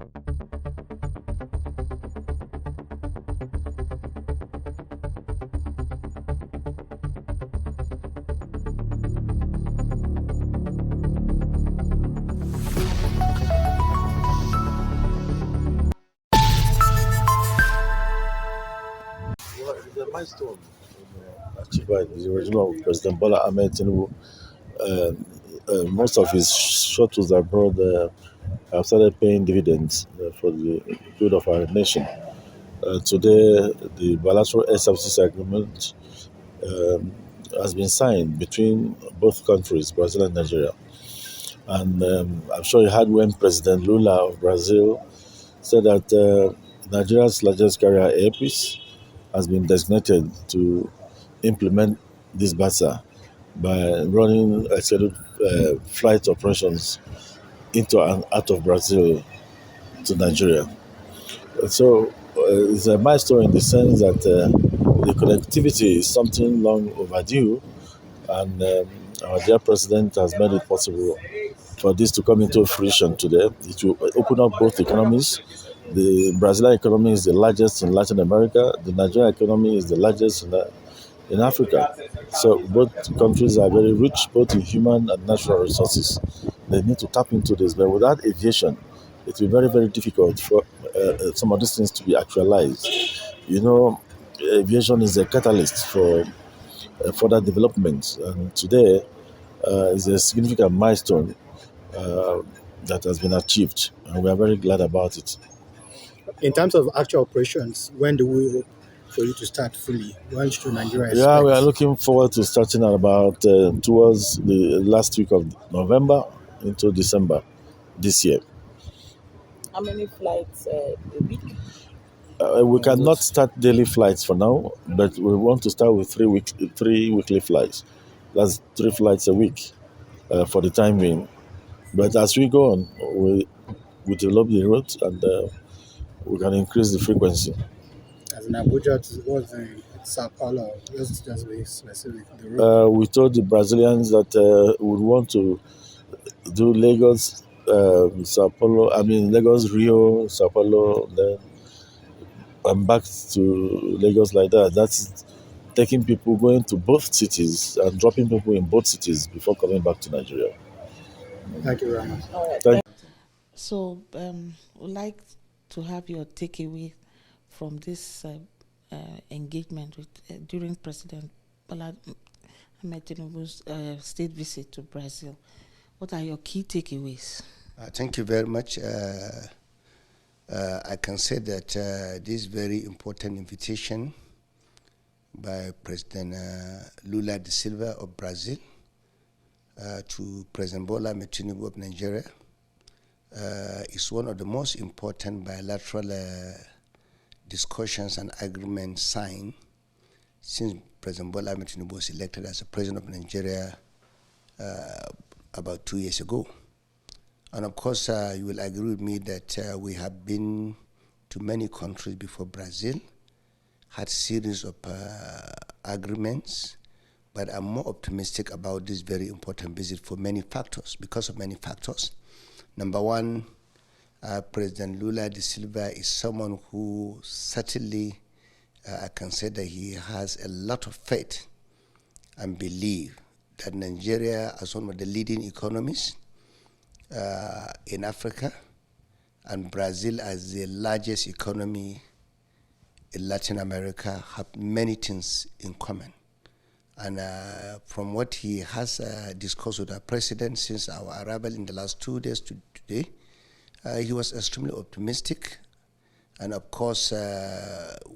Well, the milestone achieved by the original President Bola Tinubu. Most of his shuttles abroad have started paying dividends for the good of our nation. Today, the Bilateral Air Services Agreement um, has been signed between both countries, Brazil and Nigeria. And I'm sure you heard when President Lula of Brazil said that Nigeria's largest carrier, Airpeace, has been designated to implement this BASA by running scheduled flight operations into and out of Brazil to Nigeria. So it's a milestone in the sense that the connectivity is something long overdue, and our dear president has made it possible for this to come into fruition today. It will open up both economies. The Brazilian economy is the largest in Latin America. The Nigerian economy is the largest in Africa. So both countries are very rich, both in human and natural resources. They need to tap into this. But without aviation, it will be very, very difficult for some of these things to be actualized. You know, aviation is a catalyst for further development. And today is a significant milestone uh, that has been achieved. And we are very glad about it. In terms of actual operations, when do we hope for you to start fully? When should Nigeria expect? Yeah, we are looking forward to starting at about towards the last week of November into December this year. How many flights a week? We cannot start daily flights for now, but we want to start with three weekly flights. That's 3 flights a week for the time being. But as we go on, we develop the route and we can increase the frequency. As in Abuja, what's the Sao Paulo? Just be specific. The route. We told the Brazilians that we would want to do Lagos, Sao Paulo. I mean Lagos, Rio, Sao Paulo, then and back to Lagos like that. That's taking people going to both cities and dropping people in both cities before coming back to Nigeria. Thank you very much. All right. Thank So, would like to have your takeaway from this engagement with during President Bola Tinubu's state visit to Brazil. What are your key takeaways? Thank you very much. I can say that this very important invitation by President Lula da Silva of Brazil to President Bola Tinubu of Nigeria is one of the most important bilateral discussions and agreements signed since President Bola Tinubu was elected as the President of Nigeria about 2 years ago. And of course, you will agree with me that we have been to many countries before Brazil, had series of agreements, but I'm more optimistic about this very important visit for many factors, because of many factors. Number one, President Lula da Silva is someone who certainly, I can say that he has a lot of faith and belief that Nigeria, as one of the leading economies in Africa, and Brazil as the largest economy in Latin America, have many things in common. And from what he has discussed with our president since our arrival in the last 2 days to today, he was extremely optimistic. And of course,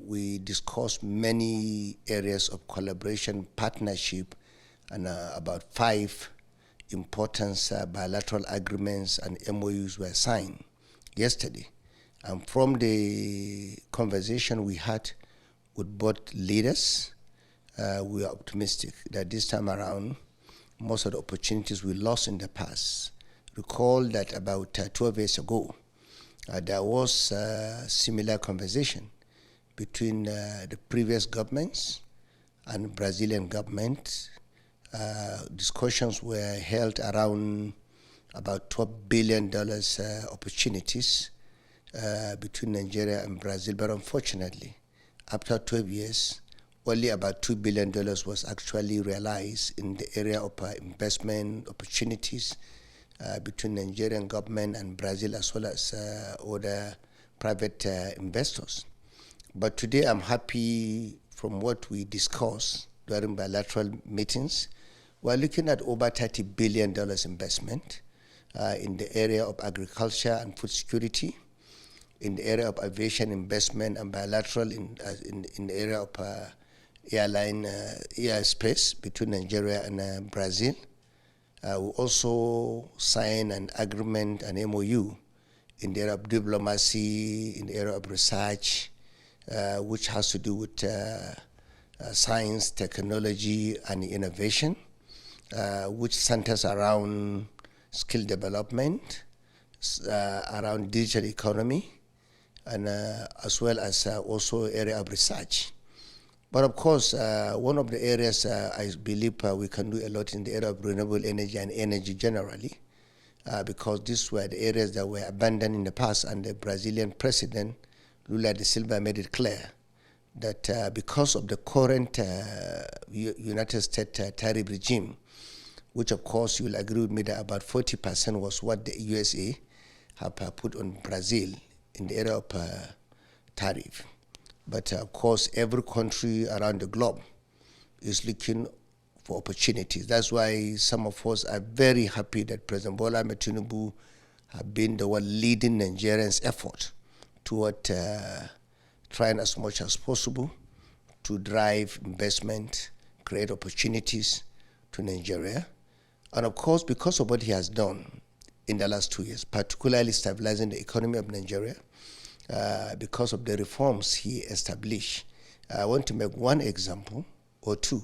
we discussed many areas of collaboration, partnership, and about 5 important bilateral agreements and MOUs were signed yesterday. And from the conversation we had with both leaders, we are optimistic that this time around, most of the opportunities we lost in the past. Recall that about 12 years ago, there was a similar conversation between the previous governments and Brazilian government. Discussions were held around about $12 billion opportunities between Nigeria and Brazil, but unfortunately, after 12 years, only about $2 billion was actually realized in the area of investment opportunities between Nigerian government and Brazil, as well as other private investors. But today I'm happy from what we discussed during bilateral meetings. We're looking at over $30 billion investment in the area of agriculture and food security, in the area of aviation investment, and bilateral in the area of airspace between Nigeria and Brazil. We also signed an agreement, an MOU, in the area of diplomacy, in the area of research, which has to do with science, technology, and innovation, which centers around skill development, around digital economy, and as well as also area of research. But of course, one of the areas I believe we can do a lot in the area of renewable energy and energy generally, because these were the areas that were abandoned in the past, and the Brazilian President Lula da Silva made it clear that because of the current United States tariff regime, which of course you will agree with me that about 40% was what the USA have put on Brazil in the area of tariff. But of course, every country around the globe is looking for opportunities. That's why some of us are very happy that President Bola Tinubu have been the one leading Nigerians' effort toward trying as much as possible to drive investment, create opportunities to Nigeria. And of course, because of what he has done in the last 2 years, particularly stabilizing the economy of Nigeria, because of the reforms he established. I want to make one example or two.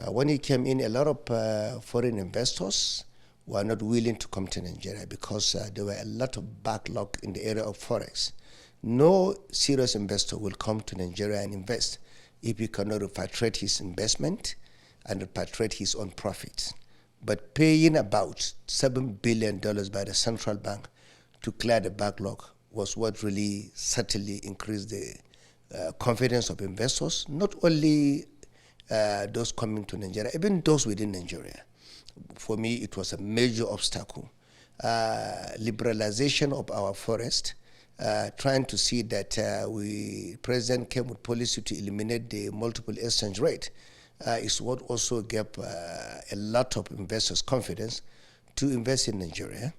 When he came in, a lot of foreign investors were not willing to come to Nigeria because there were a lot of backlog in the area of forex. No serious investor will come to Nigeria and invest if he cannot repatriate his investment and repatriate his own profits. But paying about $7 billion by the central bank to clear the backlog was what really certainly increased the confidence of investors, not only those coming to Nigeria, even those within Nigeria. For me, it was a major obstacle. Liberalization of our forest, trying to see that President came with policy to eliminate the multiple exchange rate, is what also gave a lot of investors confidence to invest in Nigeria.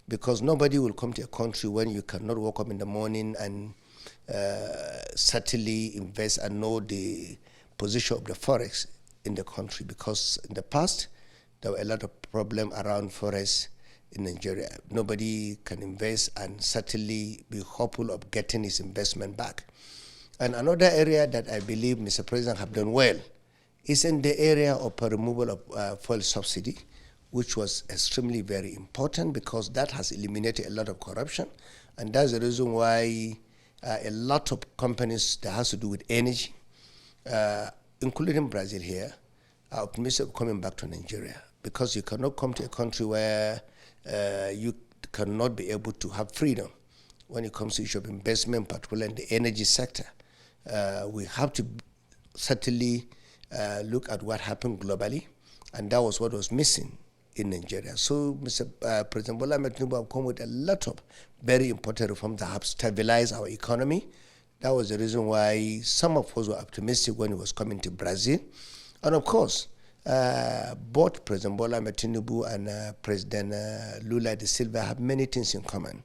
Because nobody will come to a country when you cannot wake up in the morning and certainly invest and know the position of the forex in the country. Because in the past, there were a lot of problems around forex in Nigeria. Nobody can invest and certainly be hopeful of getting his investment back. And another area that I believe Mr. President have done well is in the area of removal of fuel subsidy, which was extremely very important because that has eliminated a lot of corruption. And that's the reason why a lot of companies that has to do with energy, including Brazil here, are optimistic of coming back to Nigeria, because you cannot come to a country where you cannot be able to have freedom when it comes to issue of investment, particularly in the energy sector. We have to certainly look at what happened globally, and that was what was missing in Nigeria. So Mr. President Bola Tinubu have come with a lot of very important reforms that have stabilized our economy. That was the reason why some of us were optimistic when he was coming to Brazil. And of course, both President Bola Tinubu and President Lula da Silva have many things in common.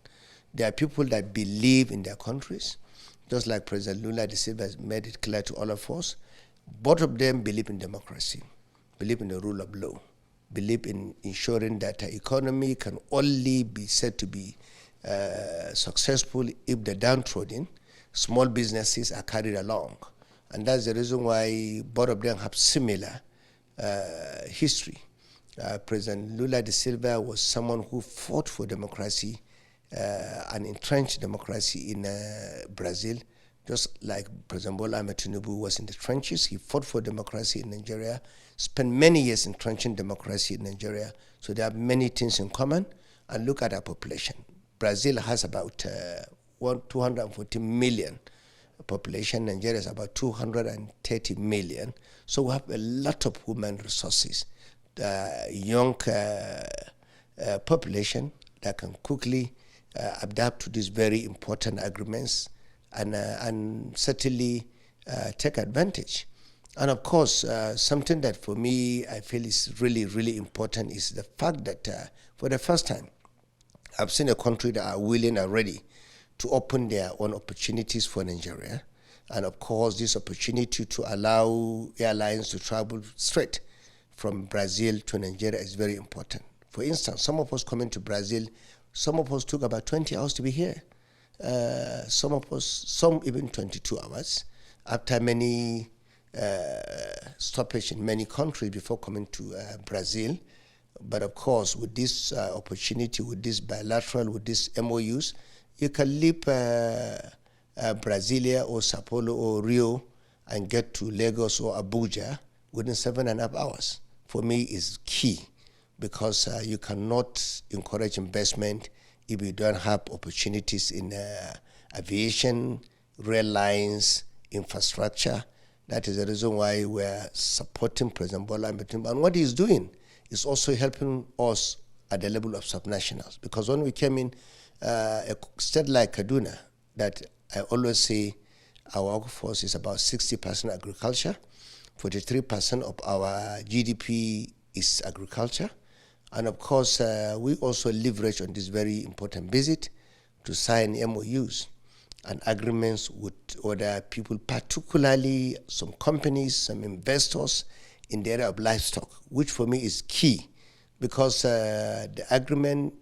They are people that believe in their countries, just like President Lula da Silva has made it clear to all of us. Both of them believe in democracy, believe in the rule of law, believe in ensuring that the economy can only be said to be successful if the downtrodden, small businesses are carried along. And that's the reason why both of them have similar history. President Lula da Silva was someone who fought for democracy and entrenched democracy in Brazil, just like President Bola Tinubu was in the trenches. He fought for democracy in Nigeria, spent many years entrenching democracy in Nigeria. So they have many things in common. And look at our population. Brazil has about 240 million population. Nigeria is about 230 million. So we have a lot of human resources, young population that can quickly adapt to these very important agreements and certainly take advantage. And of course, something that for me I feel is really, really important is the fact that for the first time, I've seen a country that are willing and ready to open their own opportunities for Nigeria. And of course, this opportunity to allow airlines to travel straight from Brazil to Nigeria is very important. For instance, some of us coming to Brazil, some of us took about 20 hours to be here. Some even 22 hours after many stoppage in many countries before coming to Brazil. But of course, with this opportunity, with this bilateral, with these MOUs, you can leave Brasilia or Sao Paulo or Rio and get to Lagos or Abuja within 7.5 hours. For me, is key because you cannot encourage investment if you don't have opportunities in aviation, rail lines, infrastructure. That is the reason why we're supporting President Bola Tinubu. And what he's doing is also helping us at the level of subnationals. Because when we came in, a state like Kaduna, that I always say our workforce is about 60% agriculture, 43% of our GDP is agriculture. And of course, we also leverage on this very important visit to sign MOUs and agreements with other people, particularly some companies, some investors in the area of livestock, which for me is key because the agreement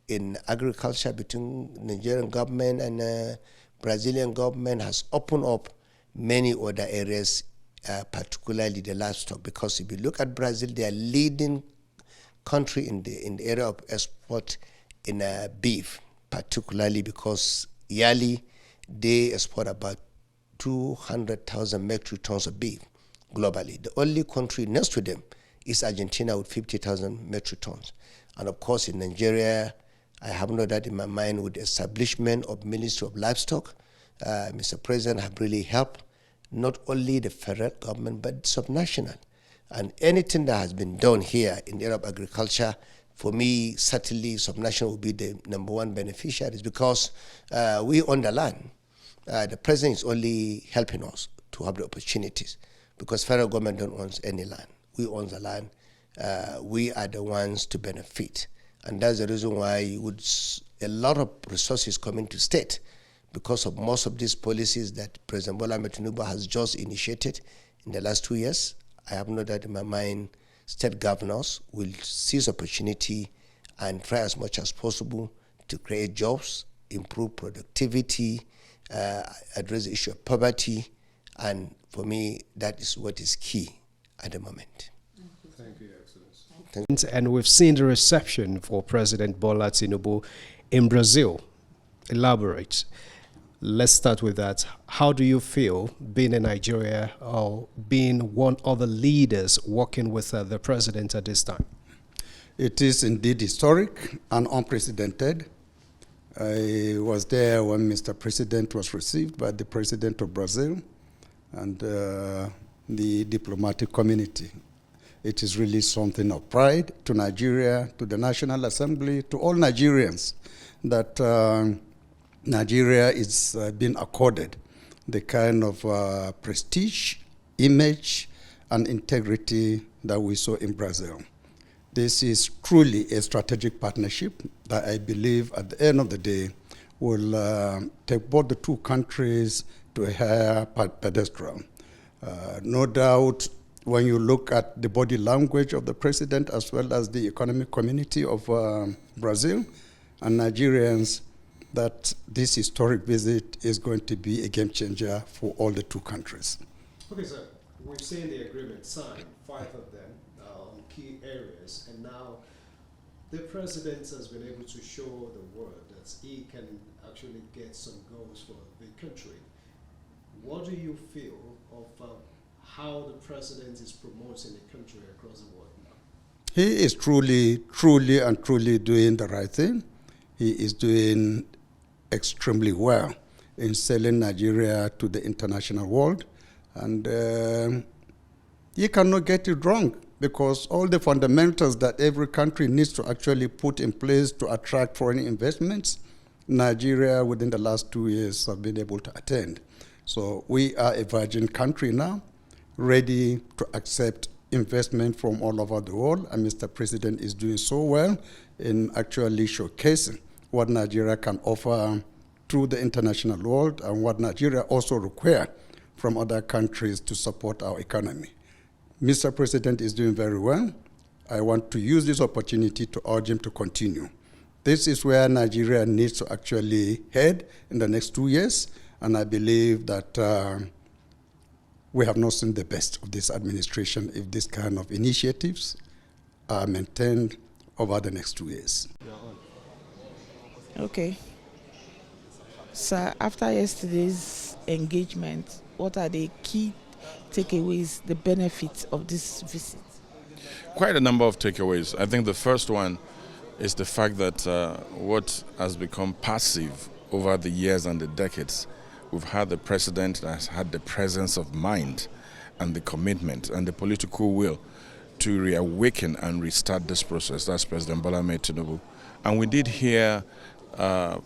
in agriculture between Nigerian government and Brazilian government has opened up many other areas, particularly the livestock. Because if you look at Brazil, they are leading country in the area of export in beef, particularly because yearly they export about 200,000 metric tons of beef globally. The only country next to them is Argentina with 50,000 metric tons. And of course in Nigeria, I have no doubt in my mind with the establishment of Ministry of Livestock, Mr. President have really helped not only the federal government but subnational. And anything that has been done here in the area of agriculture, for me, certainly subnational will be the number one beneficiaries because we own the land. The president is only helping us to have the opportunities because federal government don't own any land. We own the land. We are the ones to benefit. And that's the reason why a lot of resources coming to state because of most of these policies that President Bola Tinubu has just initiated in the last 2 years. I have no doubt in my mind state governors will seize opportunity and try as much as possible to create jobs, improve productivity, address the issue of poverty, and for me, that is what is key at the moment. Thank you, Excellency. And we've seen the reception for President Bola Tinubu in Brazil. Elaborate. Let's start with that. How do you feel being in Nigeria or being one of the leaders working with the president at this time? It is indeed historic and unprecedented. I was there when Mr. President was received by the President of Brazil and the diplomatic community. It is really something of pride to Nigeria, to the National Assembly, to all Nigerians that Nigeria is being accorded the kind of prestige, image, and integrity that we saw in Brazil. This is truly a strategic partnership that I believe at the end of the day will take both the two countries to a higher pedestal. No doubt, when you look at the body language of the president as well as the economic community of Brazil and Nigerians, that this historic visit is going to be a game changer for all the two countries. Okay, sir. We've seen the agreement signed, 5 of them on key areas, and now the president has been able to show the world that he can actually get some goals for the country. What do you feel of how the president is promoting the country across the world now? He is truly doing the right thing. He is doing extremely well in selling Nigeria to the international world. And you cannot get it wrong, because all the fundamentals that every country needs to actually put in place to attract foreign investments, Nigeria within the last 2 years have been able to attend. So we are a virgin country now, ready to accept investment from all over the world, and Mr. President is doing so well in actually showcasing what Nigeria can offer to the international world and what Nigeria also requires from other countries to support our economy. Mr. President is doing very well. I want to use this opportunity to urge him to continue. This is where Nigeria needs to actually head in the next 2 years, and I believe that we have not seen the best of this administration if this kind of initiatives are maintained over the next 2 years. Okay. Sir, after yesterday's engagement, what are the key takeaways, the benefits of this visit? Quite a number of takeaways. I think the first one is the fact that what has become passive over the years and the decades, we've had the president that has had the presence of mind and the commitment and the political will to reawaken and restart this process. That's President Bola Tinubu. And we did hear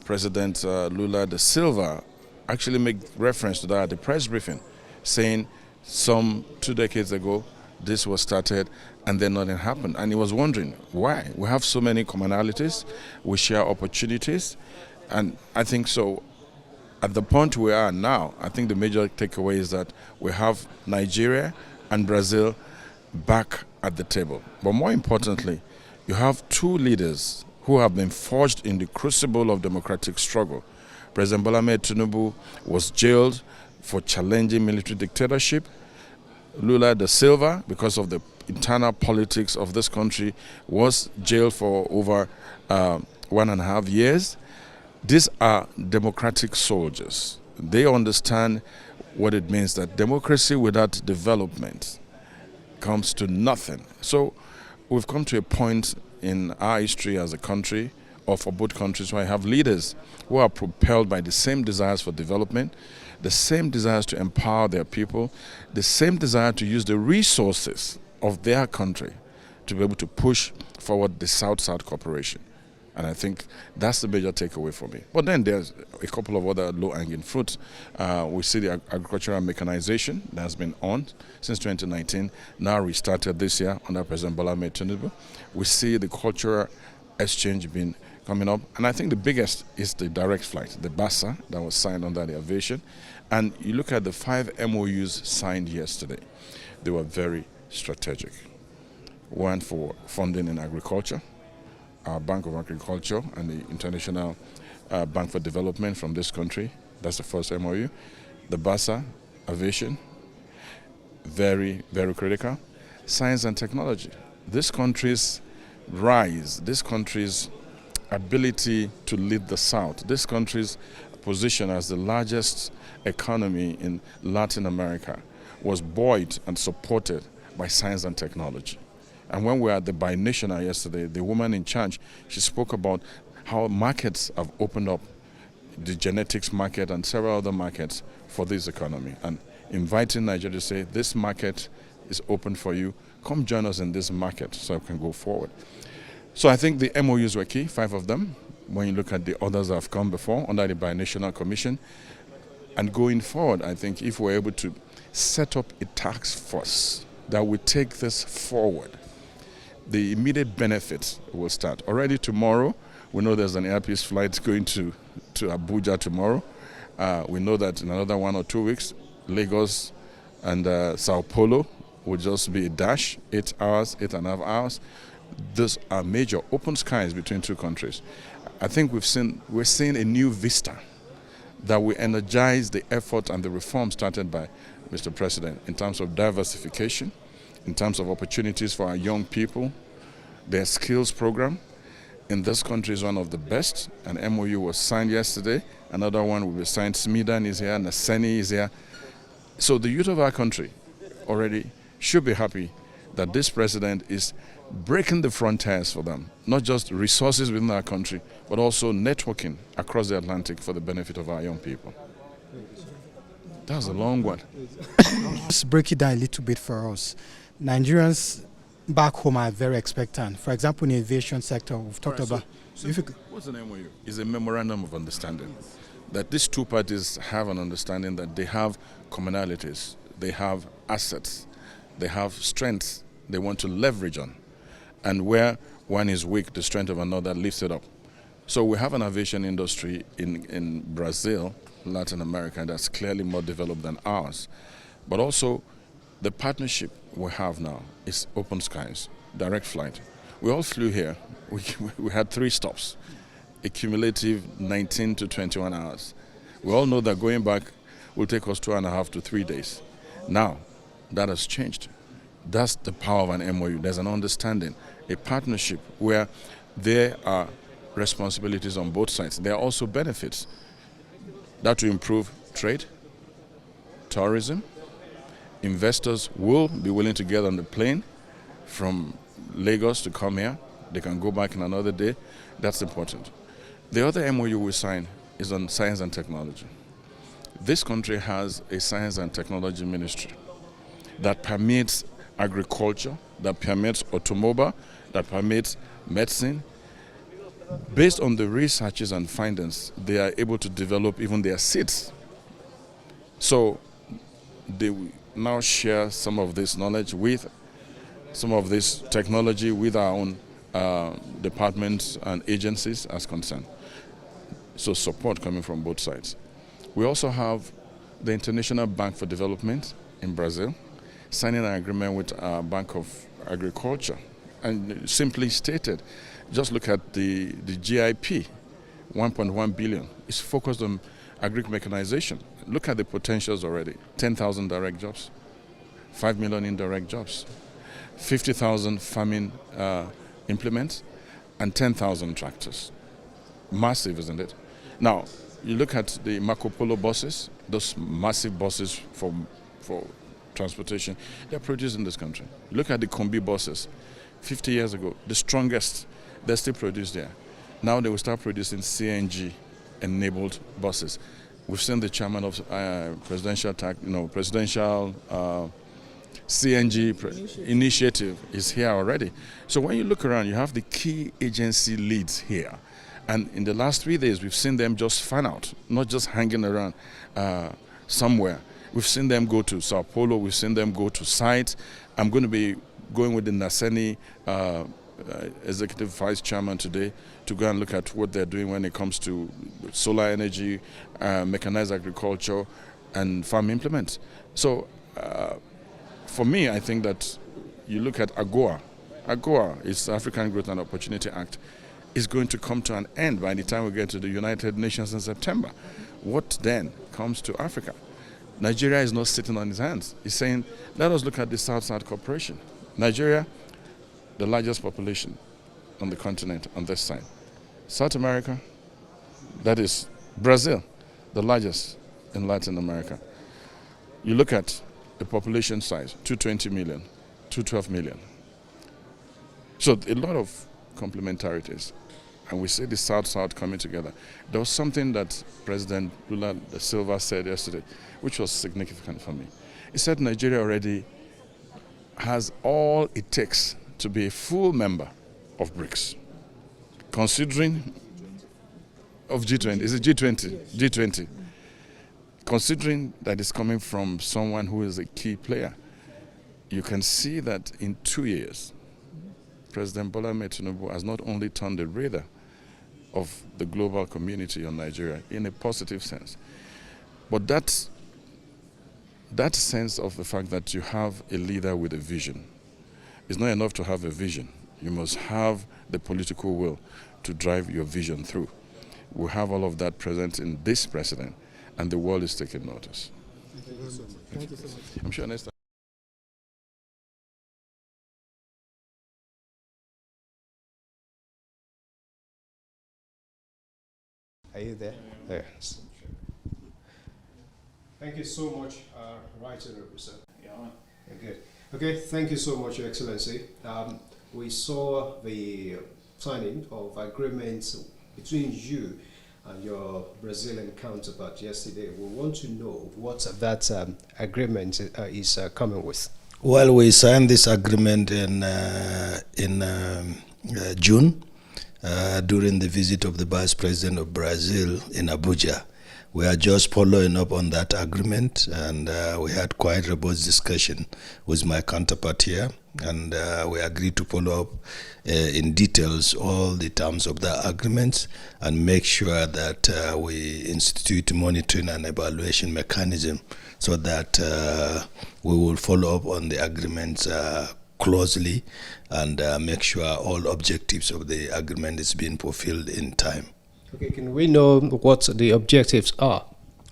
President Lula da Silva actually make reference to that at the press briefing, saying some 2 decades ago this was started and then nothing happened. And he was wondering why. We have so many commonalities, we share opportunities, and I think so. At the point we are now, I think the major takeaway is that we have Nigeria and Brazil back at the table. But more importantly, you have two leaders who have been forged in the crucible of democratic struggle. President Bola Tinubu was jailed for challenging military dictatorship. Lula da Silva, because of the internal politics of this country, was jailed for over 1.5 years. These are democratic soldiers. They understand what it means that democracy without development comes to nothing. So we've come to a point in our history as a country, or for both countries, where I have leaders who are propelled by the same desires for development, the same desires to empower their people, the same desire to use the resources of their country to be able to push forward the South-South cooperation. And I think that's the major takeaway for me. But then there's a couple of other low-hanging fruits. We see the agricultural mechanization that has been on since 2019, now restarted this year under President Bola Tinubu. We see the cultural exchange been coming up. And I think the biggest is the direct flight, the BASA that was signed under the Aviation. And you look at the 5 MOUs signed yesterday. They were very strategic. One for funding in agriculture, our Bank of Agriculture and the International Bank for Development from this country. That's the first MOU. The BASA, Aviation, very, very critical. Science and technology. This country's rise, this country's ability to lead the South, this country's position as the largest economy in Latin America was buoyed and supported by science and technology. And when we were at the Binational yesterday, the woman in charge, she spoke about how markets have opened up, the genetics market and several other markets for this economy, and inviting Nigeria to say, this market is open for you, come join us in this market so we can go forward. So I think the MOUs were key, 5 of them, when you look at the others that have come before under the Binational Commission. And going forward, I think if we're able to set up a task force that will take this forward, the immediate benefits will start. Already tomorrow, we know there's an Air Peace flight going to Abuja tomorrow. We know that in another 1 or 2 weeks, Lagos and Sao Paulo will just be a dash, 8 hours, 8.5 hours. These are major open skies between two countries. I think we're seeing a new vista that will energize the effort and the reform started by Mr. President in terms of diversification, in terms of opportunities for our young people. Their skills program in this country is one of the best. An MOU was signed yesterday. Another one will be signed. Smidan is here, Naseni is here. So the youth of our country already should be happy that this president is breaking the frontiers for them, not just resources within our country, but also networking across the Atlantic for the benefit of our young people. That was a long one. Let's break it down a little bit for us. Nigerians back home are very expectant. For example, in the aviation sector, we've talked about... What's an MOU? It's a memorandum of understanding. That these two parties have an understanding that they have commonalities, they have assets, they have strengths they want to leverage on. And where one is weak, the strength of another lifts it up. So we have an aviation industry in Brazil, Latin America, that's clearly more developed than ours. But also, the partnership we have now is open skies, direct flight. We all flew here. We had 3 stops, a cumulative 19 to 21 hours. We all know that going back will take us 2.5 to 3 days. Now, that has changed. That's the power of an MOU. There's an understanding, a partnership where there are responsibilities on both sides. There are also benefits. That will improve trade, tourism. Investors will be willing to get on the plane from Lagos to come here. They can go back in another day. That's important. The other MOU we signed is on science and technology. This country has a science and technology ministry that permits agriculture, that permits automobile, that permits medicine. Based on the researches and findings, they are able to develop even their seeds. So they now share some of this knowledge with some of this technology with our own departments and agencies as concerned. So support coming from both sides. We also have the International Bank for Development in Brazil, signing an agreement with our Bank of Agriculture. And simply stated, just look at the GIP, 1.1 billion. It's focused on agri-mechanization. Look at the potentials already. 10,000 direct jobs, 5 million indirect jobs, 50,000 farming implements, and 10,000 tractors. Massive, isn't it? Now, you look at the Marco Polo buses, those massive buses for transportation, they're produced in this country. Look at the Combi buses. 50 years ago, the strongest, they're still produced there. Now they will start producing CNG-enabled buses. We've seen the chairman of presidential CNG initiative is here already. So when you look around, you have the key agency leads here. And in the last 3 days, we've seen them just fan out, not just hanging around somewhere. We've seen them go to Sao Paulo. We've seen them go to sites. I'm going to be going with the Naseni executive vice chairman today to go and look at what they're doing when it comes to solar energy, mechanized agriculture, and farm implements. So for me, I think that you look at AGOA. AGOA is African Growth and Opportunity Act. Is going to come to an end by the time we get to the United Nations in September. What then comes to Africa? Nigeria is not sitting on its hands. It's saying, let us look at the South-South cooperation. Nigeria, the largest population on the continent on this side. South America, that is Brazil, the largest in Latin America. You look at the population size, 220 million, 212 million. So a lot of complementarities. And we see the South-South coming together. There was something that President Lula da Silva said yesterday, which was significant for me. He said Nigeria already has all it takes to be a full member of BRICS. Considering, of G20, is it G20? G20. Considering that it's coming from someone who is a key player, you can see that in 2 years, President Bola Tinubu has not only turned the radar of the global community on Nigeria in a positive sense, but that sense of the fact that you have a leader with a vision is not enough to have a vision. You must have the political will to drive your vision through. We have all of that present in this president, and the world is taking notice. Thank you very much. Thank you so much. I'm sure next time. Are you there? Yes. Thank you so much, Right Honourable Sir. Yeah, You're good. Okay, thank you so much, Your Excellency. We saw the signing of agreements between you and your Brazilian counterpart yesterday. We want to know what that agreement is coming with. Well, we signed this agreement in June during the visit of the Vice President of Brazil in Abuja. We are just following up on that agreement, and we had quite robust discussion with my counterpart here, and we agreed to follow up in details all the terms of the agreement and make sure that we institute monitoring and evaluation mechanism so that we will follow up on the agreements closely and make sure all objectives of the agreement is being fulfilled in time. Okay, can we know what the objectives are?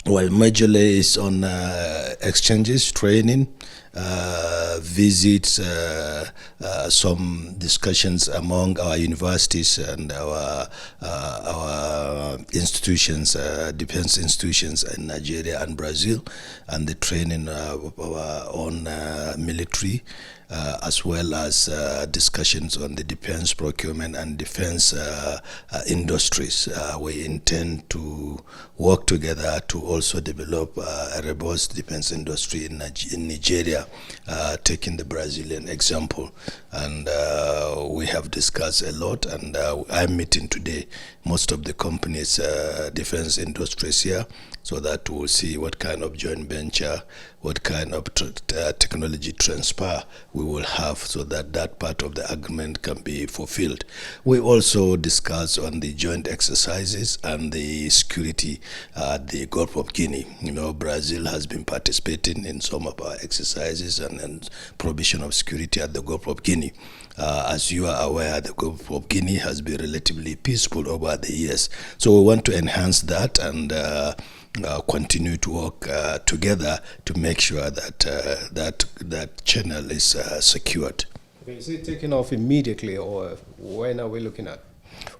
Well, majorly is on exchanges, training, visits, some discussions among our universities and our institutions, defense institutions in Nigeria and Brazil, and the training of our own military, as well as discussions on the defense procurement and defense industries. We intend to work together to also develop a robust defense industry in Nigeria, taking the Brazilian example. And we have discussed a lot, and I'm meeting today most of the companies, defense industries here, so that we'll see what kind of joint venture, what kind of technology transfer we will have, so that that part of the agreement can be fulfilled. We also discuss on the joint exercises and the security at the Gulf of Guinea. You know, Brazil has been participating in some of our exercises and provision of security at the Gulf of Guinea. As you are aware, the Gulf of Guinea has been relatively peaceful over the years. So we want to enhance that and continue to work together to make sure that that channel is secured. Okay, is it taking off immediately, or when are we looking at?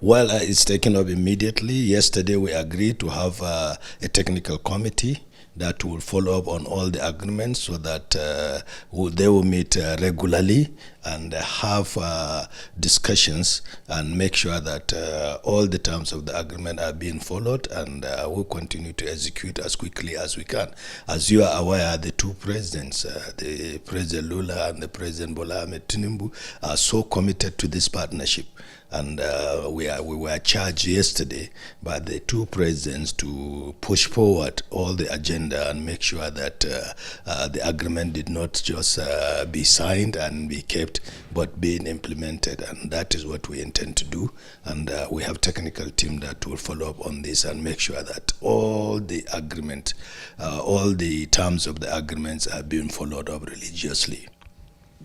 Well, it's taken up immediately. Yesterday we agreed to have a technical committee that will follow up on all the agreements, so that they will meet regularly and have discussions and make sure that all the terms of the agreement are being followed, and we'll continue to execute as quickly as we can. As you are aware, the two presidents, the President Lula and the President Bola Tinubu, are so committed to this partnership. And we were charged yesterday by the two presidents to push forward all the agenda and make sure that the agreement did not just be signed and be kept, but being implemented. And that is what we intend to do. And we have technical team that will follow up on this and make sure that all the agreement, all the terms of the agreements are being followed up religiously.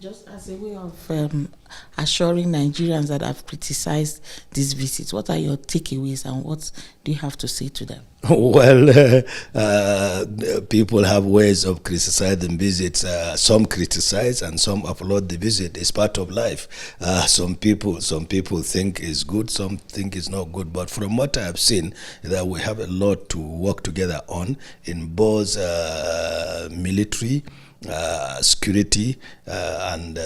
Just as a way of assuring Nigerians that have criticized these visits, what are your takeaways and what do you have to say to them? Well, people have ways of criticizing visits. Some criticize and some applaud the visit. It's part of life. Some people think is good, some think is not good. But from what I have seen, that we have a lot to work together on in both military, security, and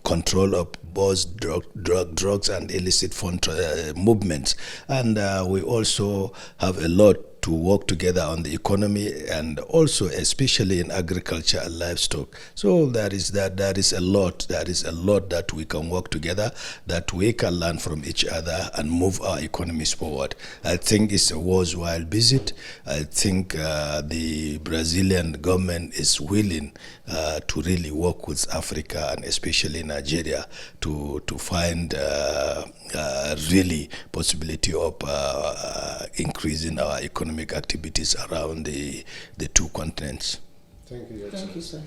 control of both drugs and illicit fund movements. And we also have a lot to work together on the economy, and also especially in agriculture and livestock. So there is a lot that we can work together, that we can learn from each other and move our economies forward. I think it's a worthwhile visit. I think the Brazilian government is willing to really work with Africa and especially Nigeria to find really possibility of increasing our economic activities around the two continents. Thank you, Thank you, sir.